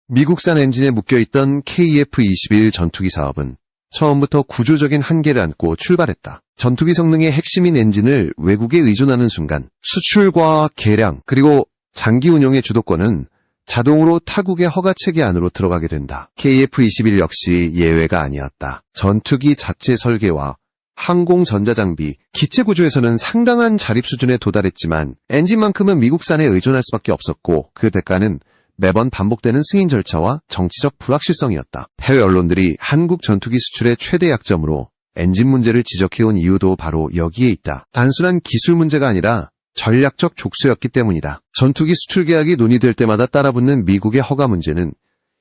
미국산 엔진에 묶여있던 KF-21 전투기 사업은 처음부터 구조적인 한계를 안고 출발했다. 전투기 성능의 핵심인 엔진을 외국에 의존하는 순간 수출과 개량 그리고 장기 운용의 주도권은 자동으로 타국의 허가체계 안으로 들어가게 된다. KF-21 역시 예외가 아니었다. 전투기 자체 설계와 항공 전자장비, 기체 구조에서는 상당한 자립 수준에 도달했지만 엔진만큼은 미국산에 의존할 수밖에 없었고 그 대가는 매번 반복되는 승인 절차와 정치적 불확실성이었다. 해외 언론들이 한국 전투기 수출의 최대 약점으로 엔진 문제를 지적해온 이유도 바로 여기에 있다. 단순한 기술 문제가 아니라 전략적 족쇄였기 때문이다. 전투기 수출 계약이 논의될 때마다 따라붙는 미국의 허가 문제는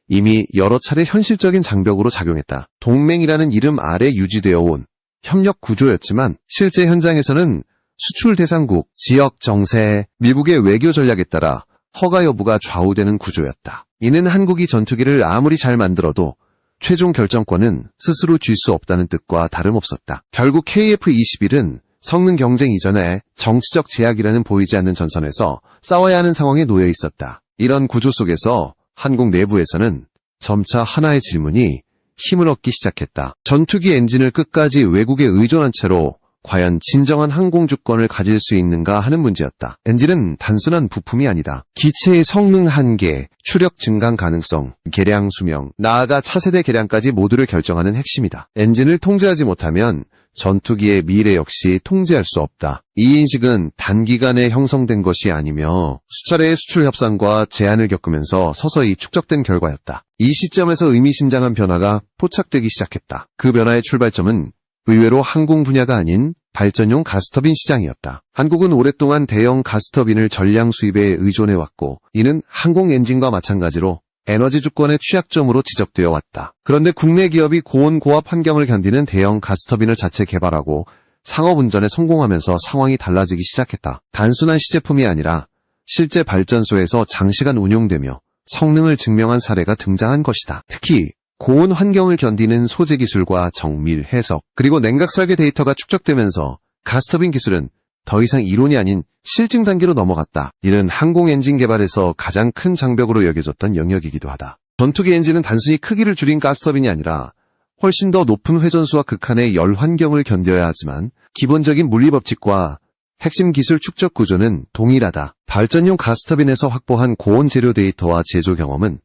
이미 여러 차례 현실적인 장벽으로 작용했다. 동맹이라는 이름 아래 유지되어 온 협력 구조였지만 실제 현장에서는 수출 대상국, 지역 정세, 미국의 외교 전략에 따라 허가 여부가 좌우되는 구조였다. 이는 한국이 전투기를 아무리 잘 만들어도 최종 결정권은 스스로 쥘 수 없다는 뜻과 다름없었다. 결국 KF-21은 성능 경쟁 이전에 정치적 제약이라는 보이지 않는 전선에서 싸워야 하는 상황에 놓여 있었다. 이런 구조 속에서 한국 내부에서는 점차 하나의 질문이 힘을 얻기 시작했다. 전투기 엔진을 끝까지 외국에 의존한 채로 과연 진정한 항공 주권을 가질 수 있는가 하는 문제였다. 엔진은 단순한 부품이 아니다. 기체의 성능 한계, 추력 증강 가능성, 개량 수명, 나아가 차세대 개량까지 모두를 결정하는 핵심이다. 엔진을 통제하지 못하면 전투기의 미래 역시 통제할 수 없다. 이 인식은 단기간에 형성된 것이 아니며 수차례의 수출 협상과 제한을 겪으면서 서서히 축적된 결과였다. 이 시점에서 의미심장한 변화가 포착되기 시작했다. 그 변화의 출발점은 의외로 항공 분야가 아닌 발전용 가스터빈 시장이었다. 한국은 오랫동안 대형 가스터빈을 전량 수입에 의존해왔고 이는 항공 엔진과 마찬가지로 에너지 주권의 취약점으로 지적되어 왔다. 그런데 국내 기업이 고온 고압 환경을 견디는 대형 가스터빈을 자체 개발하고 상업 운전에 성공하면서 상황이 달라지기 시작했다. 단순한 시제품이 아니라 실제 발전소에서 장시간 운용되며 성능을 증명한 사례가 등장한 것이다. 특히 고온 환경을 견디는 소재 기술과 정밀 해석, 그리고 냉각 설계 데이터가 축적되면서 가스터빈 기술은 더 이상 이론이 아닌 실증 단계로 넘어갔다. 이는 항공 엔진 개발에서 가장 큰 장벽으로 여겨졌던 영역이기도 하다. 전투기 엔진은 단순히 크기를 줄인 가스터빈이 아니라 훨씬 더 높은 회전수와 극한의 열 환경을 견뎌야 하지만 기본적인 물리 법칙과 핵심 기술 축적 구조는 동일하다. 발전용 가스터빈에서 확보한 고온 재료 데이터와 제조 경험은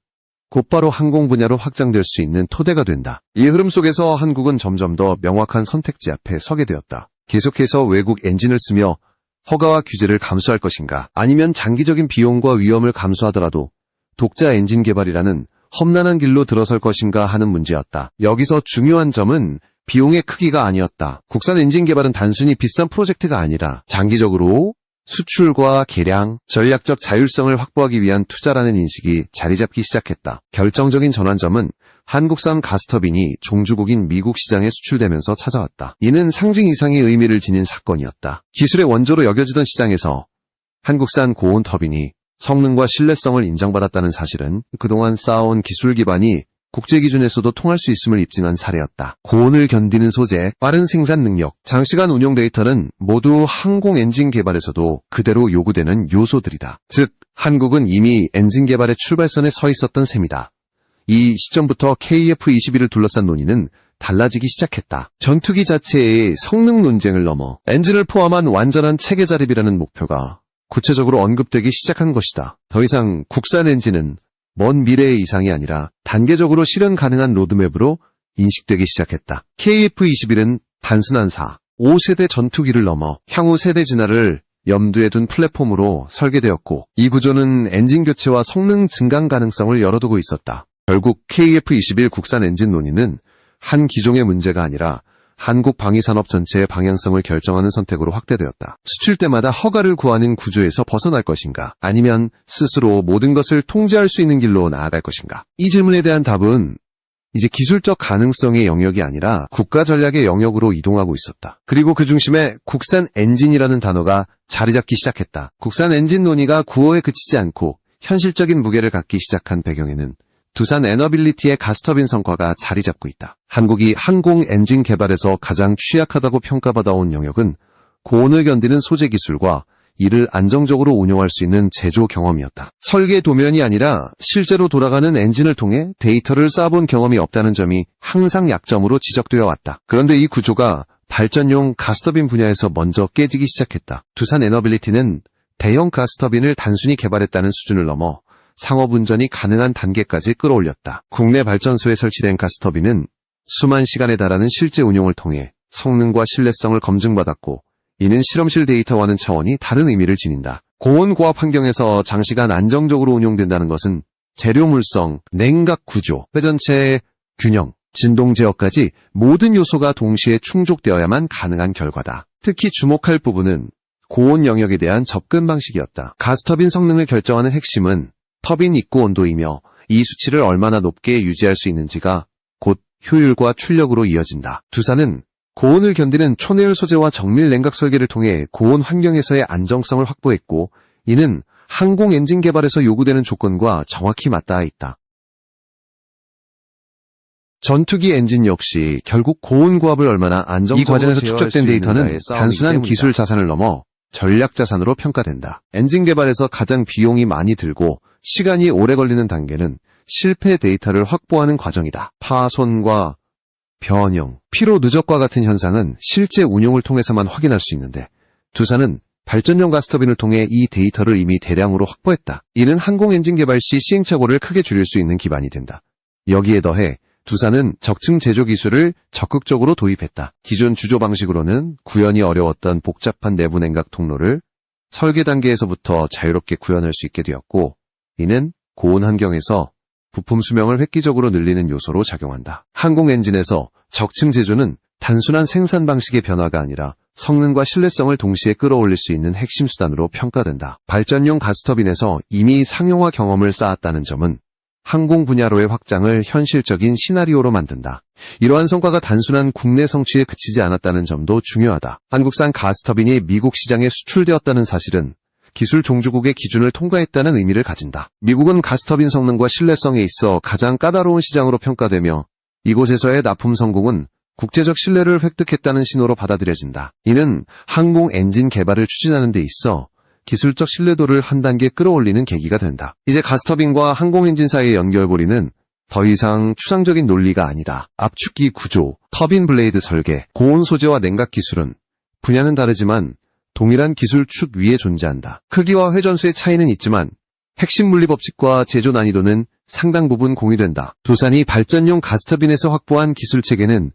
곧바로 항공 분야로 확장될 수 있는 토대가 된다. 이 흐름 속에서 한국은 점점 더 명확한 선택지 앞에 서게 되었다. 계속해서 외국 엔진을 쓰며 허가와 규제를 감수할 것인가, 아니면 장기적인 비용과 위험을 감수하더라도 독자 엔진 개발이라는 험난한 길로 들어설 것인가 하는 문제였다. 여기서 중요한 점은 비용의 크기가 아니었다. 국산 엔진 개발은 단순히 비싼 프로젝트가 아니라 장기적으로 수출과 개량, 전략적 자율성을 확보하기 위한 투자라는 인식이 자리 잡기 시작했다. 결정적인 전환점은 한국산 가스터빈이 종주국인 미국 시장에 수출되면서 찾아왔다. 이는 상징 이상의 의미를 지닌 사건이었다. 기술의 원조로 여겨지던 시장에서 한국산 고온 터빈이 성능과 신뢰성을 인정받았다는 사실은 그동안 쌓아온 기술 기반이 국제 기준에서도 통할 수 있음을 입증한 사례였다. 고온을 견디는 소재, 빠른 생산 능력, 장시간 운용 데이터는 모두 항공 엔진 개발에서도 그대로 요구되는 요소들이다. 즉, 한국은 이미 엔진 개발의 출발선에 서 있었던 셈이다. 이 시점부터 KF-21을 둘러싼 논의는 달라지기 시작했다. 전투기 자체의 성능 논쟁을 넘어 엔진을 포함한 완전한 체계 자립이라는 목표가 구체적으로 언급되기 시작한 것이다. 더 이상 국산 엔진은 먼 미래의 이상이 아니라 단계적으로 실현 가능한 로드맵으로 인식되기 시작했다. KF-21은 단순한 5세대 전투기를 넘어 향후 세대 진화를 염두에 둔 플랫폼으로 설계되었고 이 구조는 엔진 교체와 성능 증강 가능성을 열어두고 있었다. 결국 KF-21 국산 엔진 논의는 한 기종의 문제가 아니라 한국 방위산업 전체의 방향성을 결정하는 선택으로 확대되었다. 수출 때마다 허가를 구하는 구조에서 벗어날 것인가, 아니면 스스로 모든 것을 통제할 수 있는 길로 나아갈 것인가. 이 질문에 대한 답은 이제 기술적 가능성의 영역이 아니라 국가 전략의 영역으로 이동하고 있었다. 그리고 그 중심에 국산 엔진이라는 단어가 자리 잡기 시작했다. 국산 엔진 논의가 구호에 그치지 않고 현실적인 무게를 갖기 시작한 배경에는 두산 에너빌리티의 가스터빈 성과가 자리 잡고 있다. 한국이 항공 엔진 개발에서 가장 취약하다고 평가받아온 영역은 고온을 견디는 소재 기술과 이를 안정적으로 운용할 수 있는 제조 경험이었다. 설계 도면이 아니라 실제로 돌아가는 엔진을 통해 데이터를 쌓아본 경험이 없다는 점이 항상 약점으로 지적되어 왔다. 그런데 이 구조가 발전용 가스터빈 분야에서 먼저 깨지기 시작했다. 두산 에너빌리티는 대형 가스터빈을 단순히 개발했다는 수준을 넘어 상업운전이 가능한 단계까지 끌어올렸다. 국내 발전소에 설치된 가스터빈은 수만 시간에 달하는 실제 운용을 통해 성능과 신뢰성을 검증받았고, 이는 실험실 데이터와는 차원이 다른 의미를 지닌다. 고온고압 환경에서 장시간 안정적으로 운용된다는 것은 재료 물성, 냉각 구조, 회전체의 균형, 진동 제어까지 모든 요소가 동시에 충족되어야만 가능한 결과다. 특히 주목할 부분은 고온 영역에 대한 접근 방식이었다. 가스터빈 성능을 결정하는 핵심은 터빈 입구 온도이며, 이 수치를 얼마나 높게 유지할 수 있는지가 곧 효율과 출력으로 이어진다. 두산은 고온을 견디는 초내열 소재와 정밀 냉각 설계를 통해 고온 환경에서의 안정성을 확보했고, 이는 항공 엔진 개발에서 요구되는 조건과 정확히 맞닿아 있다. 전투기 엔진 역시 결국 고온 고압을 얼마나 안정적으로 이 과정에서 축적된 데이터는 단순한 기술 자산을 넘어 전략 자산으로 평가된다. 엔진 개발에서 가장 비용이 많이 들고 시간이 오래 걸리는 단계는 실패 데이터를 확보하는 과정이다. 파손과 변형, 피로 누적과 같은 현상은 실제 운용을 통해서만 확인할 수 있는데, 두산은 발전용 가스터빈을 통해 이 데이터를 이미 대량으로 확보했다. 이는 항공 엔진 개발 시 시행착오를 크게 줄일 수 있는 기반이 된다. 여기에 더해 두산은 적층 제조 기술을 적극적으로 도입했다. 기존 주조 방식으로는 구현이 어려웠던 복잡한 내부 냉각 통로를 설계 단계에서부터 자유롭게 구현할 수 있게 되었고, 이는 고온 환경에서 부품 수명을 획기적으로 늘리는 요소로 작용한다. 항공 엔진에서 적층 제조는 단순한 생산 방식의 변화가 아니라 성능과 신뢰성을 동시에 끌어올릴 수 있는 핵심 수단으로 평가된다. 발전용 가스터빈에서 이미 상용화 경험을 쌓았다는 점은 항공 분야로의 확장을 현실적인 시나리오로 만든다. 이러한 성과가 단순한 국내 성취에 그치지 않았다는 점도 중요하다. 한국산 가스터빈이 미국 시장에 수출되었다는 사실은 기술 종주국의 기준을 통과했다는 의미를 가진다. 미국은 가스터빈 성능과 신뢰성에 있어 가장 까다로운 시장으로 평가되며, 이곳에서의 납품 성공은 국제적 신뢰를 획득했다는 신호로 받아들여진다. 이는 항공 엔진 개발을 추진하는 데 있어 기술적 신뢰도를 한 단계 끌어올리는 계기가 된다. 이제 가스터빈과 항공 엔진 사이의 연결고리는 더 이상 추상적인 논리가 아니다. 압축기 구조, 터빈 블레이드 설계, 고온 소재와 냉각 기술은 분야는 다르지만 동일한 기술 축 위에 존재한다. 크기와 회전수의 차이는 있지만 핵심 물리 법칙과 제조 난이도는 상당 부분 공유된다. 두산이 발전용 가스터빈에서 확보한 기술 체계는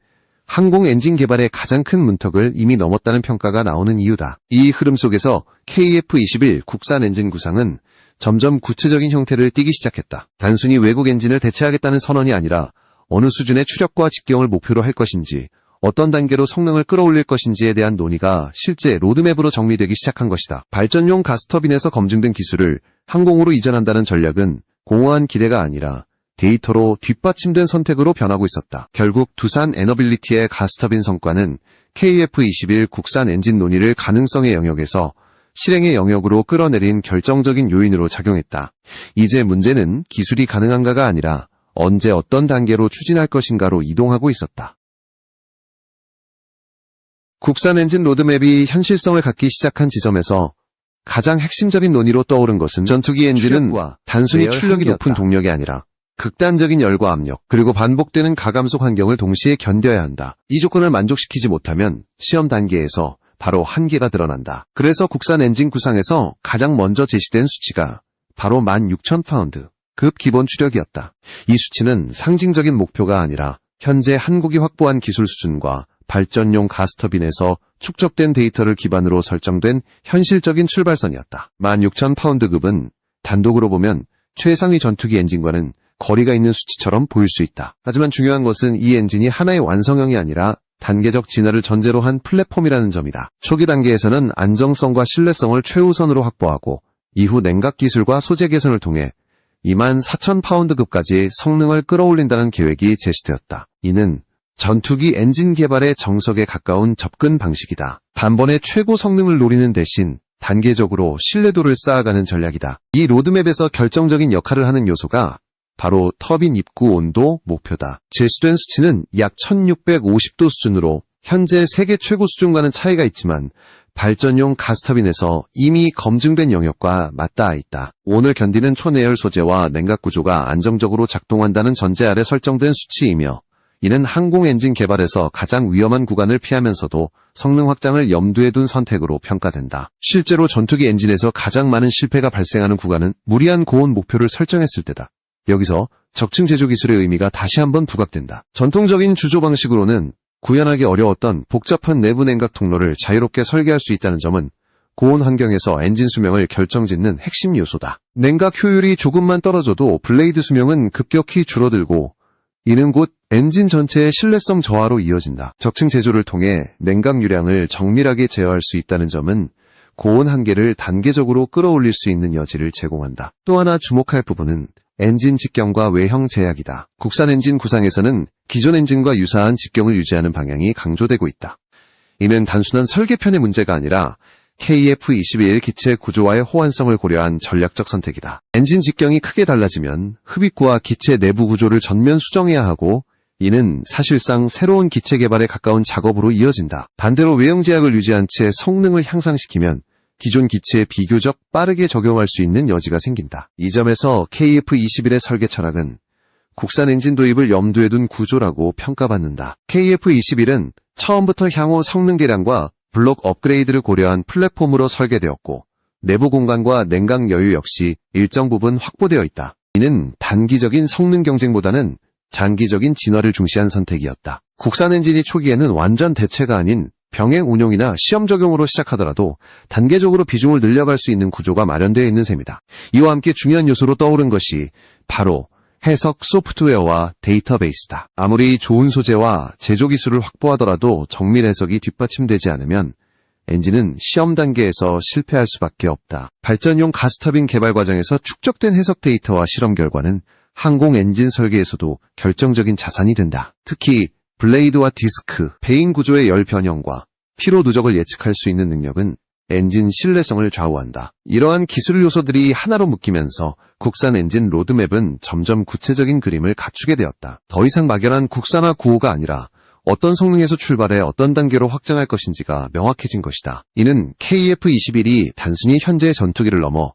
항공 엔진 개발의 가장 큰 문턱을 이미 넘었다는 평가가 나오는 이유다. 이 흐름 속에서 KF-21 국산 엔진 구상은 점점 구체적인 형태를 띠기 시작했다. 단순히 외국 엔진을 대체하겠다는 선언이 아니라 어느 수준의 추력과 직경을 목표로 할 것인지, 어떤 단계로 성능을 끌어올릴 것인지에 대한 논의가 실제 로드맵으로 정리되기 시작한 것이다. 발전용 가스터빈에서 검증된 기술을 항공으로 이전한다는 전략은 공허한 기대가 아니라 데이터로 뒷받침된 선택으로 변하고 있었다. 결국 두산 에너빌리티의 가스터빈 성과는 KF-21 국산 엔진 논의를 가능성의 영역에서 실행의 영역으로 끌어내린 결정적인 요인으로 작용했다. 이제 문제는 기술이 가능한가가 아니라 언제 어떤 단계로 추진할 것인가로 이동하고 있었다. 국산 엔진 로드맵이 현실성을 갖기 시작한 지점에서 가장 핵심적인 논의로 떠오른 것은 전투기 엔진은 단순히 출력이 높은 동력이 아니라 극단적인 열과 압력, 그리고 반복되는 가감속 환경을 동시에 견뎌야 한다. 이 조건을 만족시키지 못하면 시험 단계에서 바로 한계가 드러난다. 그래서 국산 엔진 구상에서 가장 먼저 제시된 수치가 바로 16,000파운드, 급 기본 추력이었다. 이 수치는 상징적인 목표가 아니라 현재 한국이 확보한 기술 수준과 발전용 가스터빈에서 축적된 데이터를 기반으로 설정된 현실적인 출발선이었다. 16,000파운드급은 단독으로 보면 최상위 전투기 엔진과는 거리가 있는 수치처럼 보일 수 있다. 하지만 중요한 것은 이 엔진이 하나의 완성형이 아니라 단계적 진화를 전제로 한 플랫폼이라는 점이다. 초기 단계에서는 안정성과 신뢰성을 최우선으로 확보하고 이후 냉각 기술과 소재 개선을 통해 24,000파운드급까지 성능을 끌어올린다는 계획이 제시되었다. 이는 전투기 엔진 개발의 정석에 가까운 접근 방식이다. 단번에 최고 성능을 노리는 대신 단계적으로 신뢰도를 쌓아가는 전략이다. 이 로드맵에서 결정적인 역할을 하는 요소가 바로 터빈 입구 온도 목표다. 제시된 수치는 약 1650도 수준으로 현재 세계 최고 수준과는 차이가 있지만 발전용 가스터빈에서 이미 검증된 영역과 맞닿아 있다. 온을 견디는 초내열 소재와 냉각 구조가 안정적으로 작동한다는 전제 아래 설정된 수치이며 이는 항공 엔진 개발에서 가장 위험한 구간을 피하면서도 성능 확장을 염두에 둔 선택으로 평가된다. 실제로 전투기 엔진에서 가장 많은 실패가 발생하는 구간은 무리한 고온 목표를 설정했을 때다. 여기서 적층 제조 기술의 의미가 다시 한번 부각된다. 전통적인 주조 방식으로는 구현하기 어려웠던 복잡한 내부 냉각 통로를 자유롭게 설계할 수 있다는 점은 고온 환경에서 엔진 수명을 결정짓는 핵심 요소다. 냉각 효율이 조금만 떨어져도 블레이드 수명은 급격히 줄어들고 이는 곧 엔진 전체의 신뢰성 저하로 이어진다. 적층 제조를 통해 냉각 유량을 정밀하게 제어할 수 있다는 점은 고온 한계를 단계적으로 끌어올릴 수 있는 여지를 제공한다. 또 하나 주목할 부분은 엔진 직경과 외형 제약이다. 국산 엔진 구상에서는 기존 엔진과 유사한 직경을 유지하는 방향이 강조되고 있다. 이는 단순한 설계편의 문제가 아니라 KF-21 기체 구조와의 호환성을 고려한 전략적 선택이다. 엔진 직경이 크게 달라지면 흡입구와 기체 내부 구조를 전면 수정해야 하고 이는 사실상 새로운 기체 개발에 가까운 작업으로 이어진다. 반대로 외형 제약을 유지한 채 성능을 향상시키면 기존 기체에 비교적 빠르게 적용할 수 있는 여지가 생긴다. 이 점에서 KF-21의 설계 철학은 국산 엔진 도입을 염두에 둔 구조라고 평가받는다. KF-21은 처음부터 향후 성능 개량과 블록 업그레이드를 고려한 플랫폼으로 설계되었고 내부 공간과 냉각 여유 역시 일정 부분 확보되어 있다. 이는 단기적인 성능 경쟁보다는 장기적인 진화를 중시한 선택이었다. 국산 엔진이 초기에는 완전 대체가 아닌 병행 운용이나 시험 적용으로 시작하더라도 단계적으로 비중을 늘려갈 수 있는 구조가 마련되어 있는 셈이다. 이와 함께 중요한 요소로 떠오른 것이 바로 해석 소프트웨어와 데이터베이스다. 아무리 좋은 소재와 제조 기술을 확보하더라도 정밀 해석이 뒷받침되지 않으면 엔진은 시험 단계에서 실패할 수밖에 없다. 발전용 가스터빈 개발 과정에서 축적된 해석 데이터와 실험 결과는 항공 엔진 설계에서도 결정적인 자산이 된다. 특히 블레이드와 디스크, 베인 구조의 열 변형과 피로 누적을 예측할 수 있는 능력은 엔진 신뢰성을 좌우한다. 이러한 기술 요소들이 하나로 묶이면서 국산 엔진 로드맵은 점점 구체적인 그림을 갖추게 되었다. 더 이상 막연한 국산화 구호가 아니라 어떤 성능에서 출발해 어떤 단계로 확장할 것인지가 명확해진 것이다. 이는 KF-21이 단순히 현재의 전투기를 넘어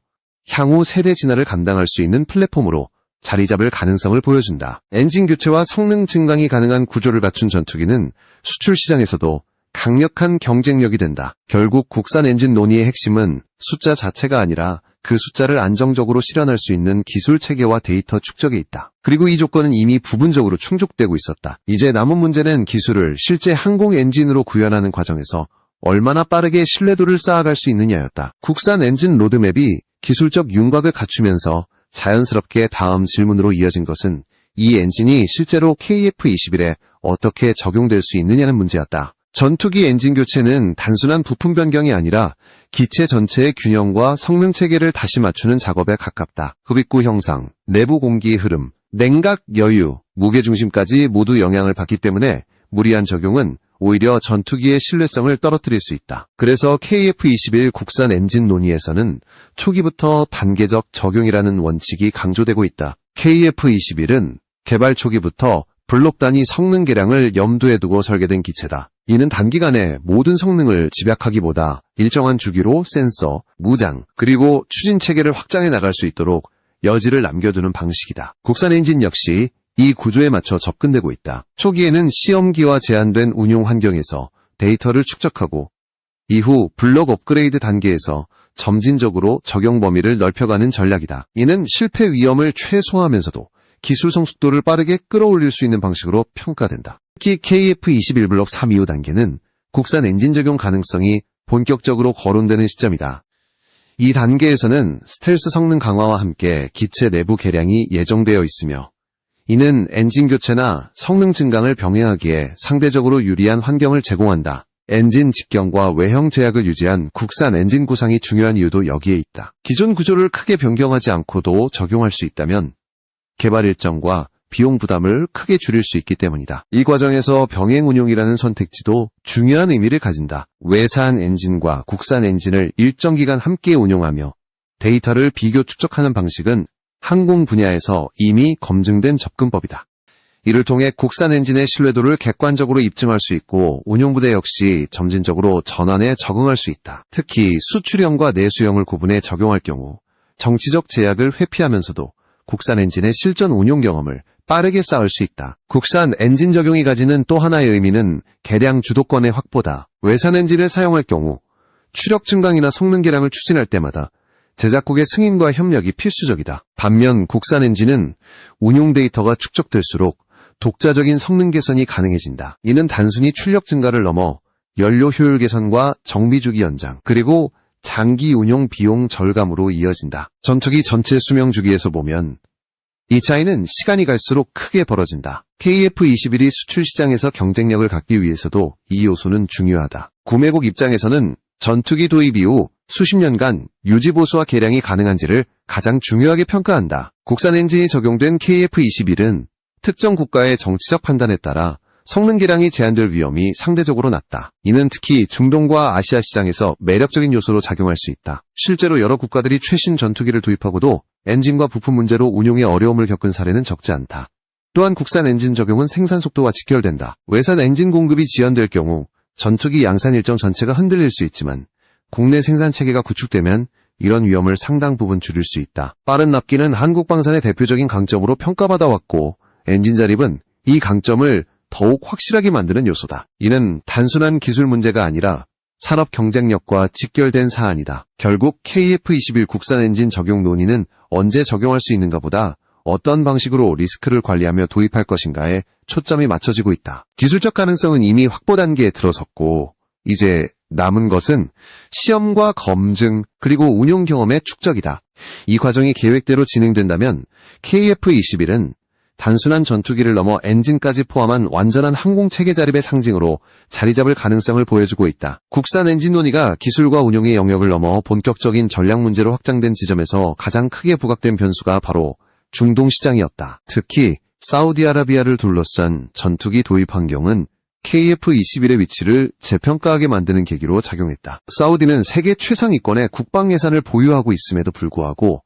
향후 세대 진화를 감당할 수 있는 플랫폼으로 자리 잡을 가능성을 보여준다. 엔진 교체와 성능 증강이 가능한 구조를 갖춘 전투기는 수출 시장에서도 강력한 경쟁력이 된다. 결국 국산 엔진 논의의 핵심은 숫자 자체가 아니라 그 숫자를 안정적으로 실현할 수 있는 기술 체계와 데이터 축적에 있다. 그리고 이 조건은 이미 부분적으로 충족되고 있었다. 이제 남은 문제는 기술을 실제 항공 엔진으로 구현하는 과정에서 얼마나 빠르게 신뢰도를 쌓아갈 수 있느냐였다. 국산 엔진 로드맵이 기술적 윤곽을 갖추면서 자연스럽게 다음 질문으로 이어진 것은 이 엔진이 실제로 KF-21에 어떻게 적용될 수 있느냐는 문제였다. 전투기 엔진 교체는 단순한 부품 변경이 아니라 기체 전체의 균형과 성능 체계를 다시 맞추는 작업에 가깝다. 흡입구 형상, 내부 공기의 흐름, 냉각 여유, 무게중심까지 모두 영향을 받기 때문에 무리한 적용은 오히려 전투기의 신뢰성을 떨어뜨릴 수 있다. 그래서 KF-21 국산 엔진 논의에서는 초기부터 단계적 적용이라는 원칙이 강조되고 있다. KF-21은 개발 초기부터 블록 단위 성능 개량을 염두에 두고 설계된 기체다. 이는 단기간에 모든 성능을 집약하기보다 일정한 주기로 센서, 무장, 그리고 추진 체계를 확장해 나갈 수 있도록 여지를 남겨두는 방식이다. 국산 엔진 역시 이 구조에 맞춰 접근되고 있다. 초기에는 시험기와 제한된 운용 환경에서 데이터를 축적하고 이후 블록 업그레이드 단계에서 점진적으로 적용 범위를 넓혀가는 전략이다. 이는 실패 위험을 최소화하면서도 기술 성숙도를 빠르게 끌어올릴 수 있는 방식으로 평가된다. 특히 KF-21 블록 3 이후 단계는 국산 엔진 적용 가능성이 본격적으로 거론되는 시점이다. 이 단계에서는 스텔스 성능 강화와 함께 기체 내부 개량이 예정되어 있으며 이는 엔진 교체나 성능 증강을 병행하기에 상대적으로 유리한 환경을 제공한다. 엔진 직경과 외형 제약을 유지한 국산 엔진 구상이 중요한 이유도 여기에 있다. 기존 구조를 크게 변경하지 않고도 적용할 수 있다면 개발 일정과 비용 부담을 크게 줄일 수 있기 때문이다. 이 과정에서 병행 운용이라는 선택지도 중요한 의미를 가진다. 외산 엔진과 국산 엔진을 일정 기간 함께 운용하며 데이터를 비교 축적하는 방식은 항공 분야에서 이미 검증된 접근법이다. 이를 통해 국산 엔진의 신뢰도를 객관적으로 입증할 수 있고 운용부대 역시 점진적으로 전환에 적응할 수 있다. 특히 수출형과 내수형을 구분해 적용할 경우 정치적 제약을 회피하면서도 국산 엔진의 실전 운용 경험을 빠르게 쌓을 수 있다. 국산 엔진 적용이 가지는 또 하나의 의미는 개량 주도권의 확보다. 외산 엔진을 사용할 경우 추력 증강이나 성능 개량을 추진할 때마다 제작국의 승인과 협력이 필수적이다. 반면 국산 엔진은 운용 데이터가 축적될수록 독자적인 성능 개선이 가능해진다. 이는 단순히 출력 증가를 넘어 연료 효율 개선과 정비 주기 연장, 그리고 장기 운용 비용 절감으로 이어진다. 전투기 전체 수명 주기에서 보면 이 차이는 시간이 갈수록 크게 벌어진다. KF-21이 수출 시장에서 경쟁력을 갖기 위해서도 이 요소는 중요하다. 구매국 입장에서는 전투기 도입 이후 수십 년간 유지 보수와 개량이 가능한지를 가장 중요하게 평가한다. 국산 엔진이 적용된 KF-21은 특정 국가의 정치적 판단에 따라 성능 개량이 제한될 위험이 상대적으로 낮다. 이는 특히 중동과 아시아 시장에서 매력적인 요소로 작용할 수 있다. 실제로 여러 국가들이 최신 전투기를 도입하고도 엔진과 부품 문제로 운용에 어려움을 겪은 사례는 적지 않다. 또한 국산 엔진 적용은 생산 속도와 직결된다. 외산 엔진 공급이 지연될 경우 전투기 양산 일정 전체가 흔들릴 수 있지만 국내 생산 체계가 구축되면 이런 위험을 상당 부분 줄일 수 있다. 빠른 납기는 한국방산의 대표적인 강점으로 평가받아 왔고 엔진 자립은 이 강점을 더욱 확실하게 만드는 요소다. 이는 단순한 기술 문제가 아니라 산업 경쟁력과 직결된 사안이다. 결국 KF-21 국산 엔진 적용 논의는 언제 적용할 수 있는가 보다 어떤 방식으로 리스크를 관리하며 도입할 것인가에 초점이 맞춰지고 있다. 기술적 가능성은 이미 확보 단계에 들어섰고 이제 남은 것은 시험과 검증 그리고 운용 경험의 축적이다. 이 과정이 계획대로 진행된다면 KF-21은 단순한 전투기를 넘어 엔진까지 포함한 완전한 항공체계 자립의 상징으로 자리 잡을 가능성을 보여주고 있다. 국산 엔진 논의가 기술과 운용의 영역을 넘어 본격적인 전략 문제로 확장된 지점에서 가장 크게 부각된 변수가 바로 중동 시장이었다. 특히 사우디아라비아를 둘러싼 전투기 도입 환경은 KF-21의 위치를 재평가하게 만드는 계기로 작용했다. 사우디는 세계 최상위권의 국방 예산을 보유하고 있음에도 불구하고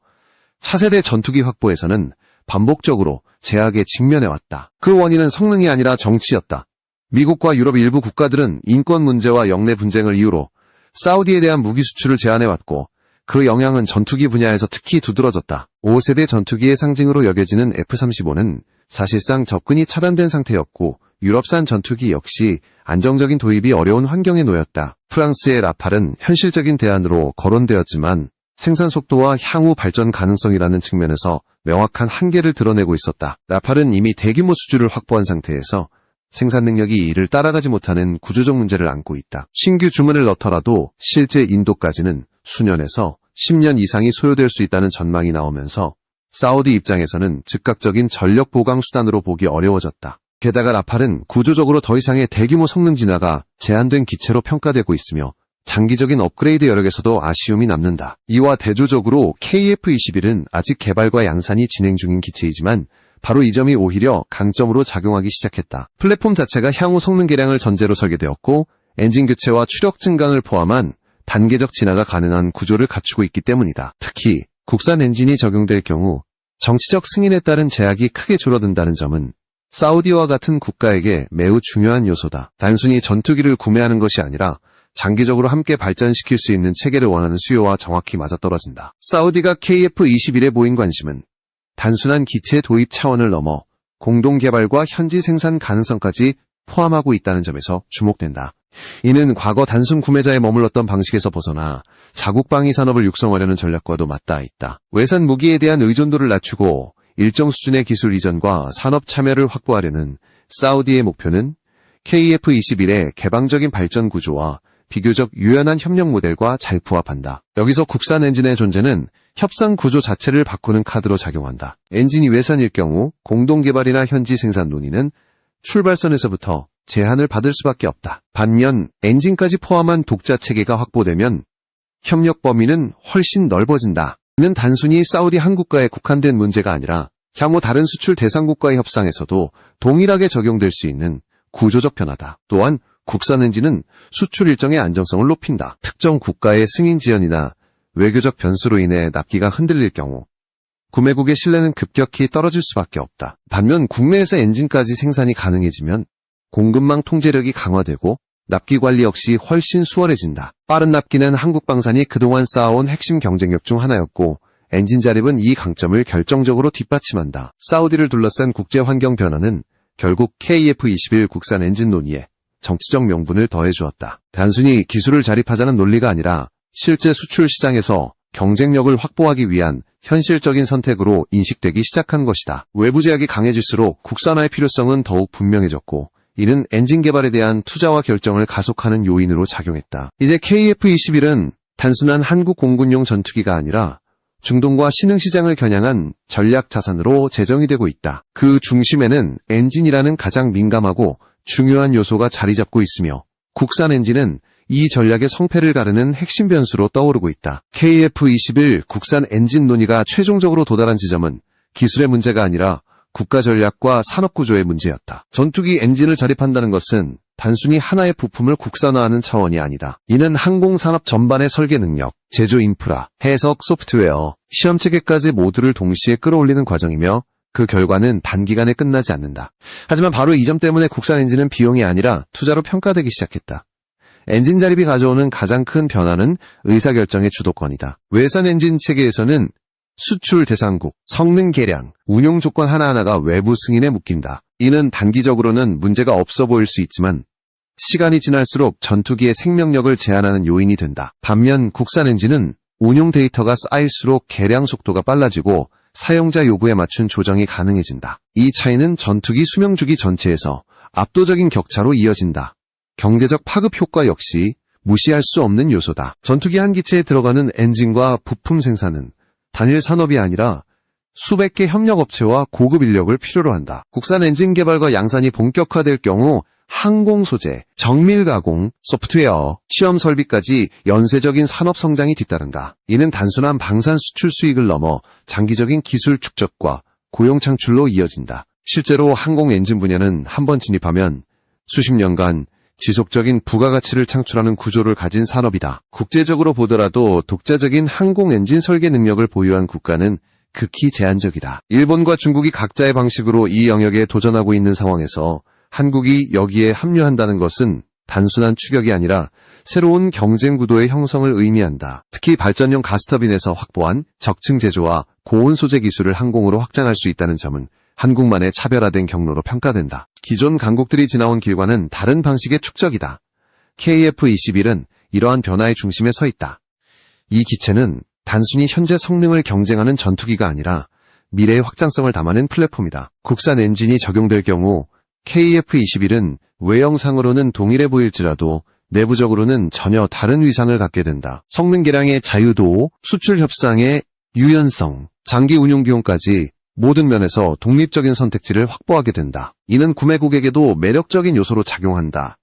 차세대 전투기 확보에서는 반복적으로 제약에 직면해왔다. 그 원인은 성능이 아니라 정치였다. 미국과 유럽 일부 국가들은 인권 문제와 영내 분쟁을 이유로 사우디에 대한 무기 수출을 제한해왔고 그 영향은 전투기 분야에서 특히 두드러졌다. 5세대 전투기의 상징으로 여겨지는 F-35는 사실상 접근이 차단된 상태였고 유럽산 전투기 역시 안정적인 도입이 어려운 환경에 놓였다. 프랑스의 라팔은 현실적인 대안으로 거론되었지만 생산 속도와 향후 발전 가능성이라는 측면에서 명확한 한계를 드러내고 있었다. 라팔은 이미 대규모 수주를 확보한 상태에서 생산 능력이 이를 따라가지 못하는 구조적 문제를 안고 있다. 신규 주문을 넣더라도 실제 인도까지는 수년에서 10년 이상이 소요될 수 있다는 전망이 나오면서 사우디 입장에서는 즉각적인 전력 보강 수단으로 보기 어려워졌다. 게다가 라팔은 구조적으로 더 이상의 대규모 성능 진화가 제한된 기체로 평가되고 있으며 장기적인 업그레이드 여력에서도 아쉬움이 남는다. 이와 대조적으로 KF-21은 아직 개발과 양산이 진행 중인 기체이지만 바로 이 점이 오히려 강점으로 작용하기 시작했다. 플랫폼 자체가 향후 성능 개량을 전제로 설계되었고 엔진 교체와 추력 증강을 포함한 단계적 진화가 가능한 구조를 갖추고 있기 때문이다. 특히 국산 엔진이 적용될 경우 정치적 승인에 따른 제약이 크게 줄어든다는 점은 사우디와 같은 국가에게 매우 중요한 요소다. 단순히 전투기를 구매하는 것이 아니라 장기적으로 함께 발전시킬 수 있는 체계를 원하는 수요와 정확히 맞아떨어진다. 사우디가 KF-21에 보인 관심은 단순한 기체 도입 차원을 넘어 공동 개발과 현지 생산 가능성까지 포함하고 있다는 점에서 주목된다. 이는 과거 단순 구매자에 머물렀던 방식에서 벗어나 자국 방위 산업을 육성하려는 전략과도 맞닿아 있다. 외산 무기에 대한 의존도를 낮추고 일정 수준의 기술 이전과 산업 참여를 확보하려는 사우디의 목표는 KF-21의 개방적인 발전 구조와 비교적 유연한 협력 모델과 잘 부합한다. 여기서 국산 엔진의 존재는 협상 구조 자체를 바꾸는 카드로 작용한다. 엔진이 외산일 경우 공동개발이나 현지 생산 논의는 출발선에서부터 제한을 받을 수밖에 없다. 반면 엔진까지 포함한 독자 체계가 확보되면 협력 범위는 훨씬 넓어진다. 이는 단순히 사우디 한 국가에 국한된 문제가 아니라 향후 다른 수출 대상국과의 협상에서도 동일하게 적용될 수 있는 구조적 변화다. 또한 국산 엔진은 수출 일정의 안정성을 높인다. 특정 국가의 승인 지연이나 외교적 변수로 인해 납기가 흔들릴 경우 구매국의 신뢰는 급격히 떨어질 수밖에 없다. 반면 국내에서 엔진까지 생산이 가능해지면 공급망 통제력이 강화되고 납기 관리 역시 훨씬 수월해진다. 빠른 납기는 한국방산이 그동안 쌓아온 핵심 경쟁력 중 하나였고 엔진 자립은 이 강점을 결정적으로 뒷받침한다. 사우디를 둘러싼 국제 환경 변화는 결국 KF-21 국산 엔진 논의에 정치적 명분을 더해주었다. 단순히 기술을 자립하자는 논리가 아니라 실제 수출 시장에서 경쟁력을 확보하기 위한 현실적인 선택으로 인식되기 시작한 것이다. 외부 제약이 강해질수록 국산화의 필요성은 더욱 분명해졌고 이는 엔진 개발에 대한 투자와 결정을 가속하는 요인으로 작용했다. 이제 KF-21은 단순한 한국 공군용 전투기가 아니라 중동과 신흥시장을 겨냥한 전략 자산으로 재정이 되고 있다. 그 중심에는 엔진이라는 가장 민감하고 중요한 요소가 자리 잡고 있으며 국산 엔진은 이 전략의 성패를 가르는 핵심 변수로 떠오르고 있다. KF-21 국산 엔진 논의가 최종적으로 도달한 지점은 기술의 문제가 아니라 국가 전략과 산업구조의 문제였다. 전투기 엔진을 자립한다는 것은 단순히 하나의 부품을 국산화하는 차원이 아니다. 이는 항공산업 전반의 설계 능력, 제조 인프라, 해석 소프트웨어, 시험체계까지 모두를 동시에 끌어올리는 과정이며 그 결과는 단기간에 끝나지 않는다. 하지만 바로 이 점 때문에 국산 엔진은 비용이 아니라 투자로 평가되기 시작했다. 엔진 자립이 가져오는 가장 큰 변화는 의사결정의 주도권이다. 외산 엔진 체계에서는 수출 대상국, 성능 계량, 운용 조건 하나하나가 외부 승인에 묶인다. 이는 단기적으로는 문제가 없어 보일 수 있지만 시간이 지날수록 전투기의 생명력을 제한하는 요인이 된다. 반면 국산 엔진은 운용 데이터가 쌓일수록 개량 속도가 빨라지고 사용자 요구에 맞춘 조정이 가능해진다. 이 차이는 전투기 수명주기 전체에서 압도적인 격차로 이어진다. 경제적 파급 효과 역시 무시할 수 없는 요소다. 전투기 한 기체에 들어가는 엔진과 부품 생산은 단일 산업이 아니라 수백 개 협력업체와 고급 인력을 필요로 한다. 국산 엔진 개발과 양산이 본격화될 경우 항공 소재, 정밀 가공, 소프트웨어, 시험 설비까지 연쇄적인 산업 성장이 뒤따른다. 이는 단순한 방산 수출 수익을 넘어 장기적인 기술 축적과 고용 창출로 이어진다. 실제로 항공 엔진 분야는 한번 진입하면 수십 년간 지속적인 부가가치를 창출하는 구조를 가진 산업이다. 국제적으로 보더라도 독자적인 항공 엔진 설계 능력을 보유한 국가는 극히 제한적이다. 일본과 중국이 각자의 방식으로 이 영역에 도전하고 있는 상황에서 한국이 여기에 합류한다는 것은 단순한 추격이 아니라 새로운 경쟁 구도의 형성을 의미한다. 특히 발전용 가스터빈에서 확보한 적층 제조와 고온 소재 기술을 항공으로 확장할 수 있다는 점은 한국만의 차별화된 경로로 평가된다. 기존 강국들이 지나온 길과는 다른 방식의 축적이다. KF-21은 이러한 변화의 중심에 서 있다. 이 기체는 단순히 현재 성능을 경쟁하는 전투기가 아니라 미래의 확장성을 담아낸 플랫폼이다. 국산 엔진이 적용될 경우 KF-21은 외형상으로는 동일해 보일지라도 내부적으로는 전혀 다른 위상을 갖게 된다. 성능 개량의 자유도, 수출 협상의 유연성, 장기 운용 비용까지 모든 면에서 독립적인 선택지를 확보하게 된다. 이는 구매 고객에게도 매력적인 요소로 작용한다.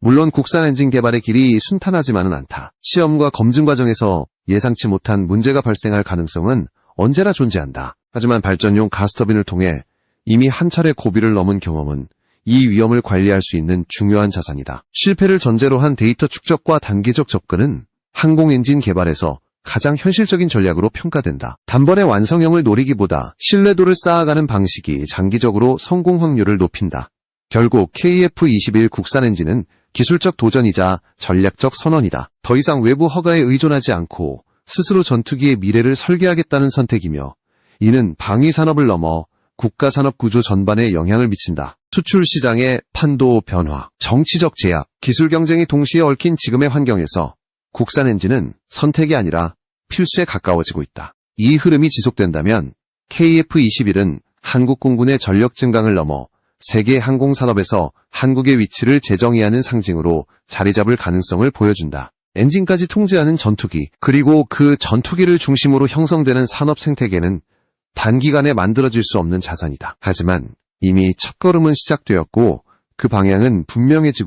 물론 국산 엔진 개발의 길이 순탄하지만은 않다. 시험과 검증 과정에서 예상치 못한 문제가 발생할 가능성은 언제나 존재한다. 하지만 발전용 가스터빈을 통해 이미 한 차례 고비를 넘은 경험은 이 위험을 관리할 수 있는 중요한 자산이다. 실패를 전제로 한 데이터 축적과 단계적 접근은 항공 엔진 개발에서 가장 현실적인 전략으로 평가된다. 단번에 완성형을 노리기보다 신뢰도를 쌓아가는 방식이 장기적으로 성공 확률을 높인다. 결국 KF-21 국산 엔진은 기술적 도전이자 전략적 선언이다. 더 이상 외부 허가에 의존하지 않고 스스로 전투기의 미래를 설계하겠다는 선택이며 이는 방위 산업을 넘어 국가 산업 구조 전반에 영향을 미친다. 수출 시장의 판도 변화, 정치적 제약, 기술 경쟁이 동시에 얽힌 지금의 환경에서 국산 엔진은 선택이 아니라 필수에 가까워지고 있다. 이 흐름이 지속된다면 KF-21은 한국 공군의 전력 증강을 넘어 세계 항공산업에서 한국의 위치를 재정의하는 상징으로 자리 잡을 가능성을 보여준다. 엔진까지 통제하는 전투기, 그리고 그 전투기를 중심으로 형성되는 산업 생태계는 단기간에 만들어질 수 없는 자산이다. 하지만 이미 첫걸음은 시작되었고 그 방향은 분명해지고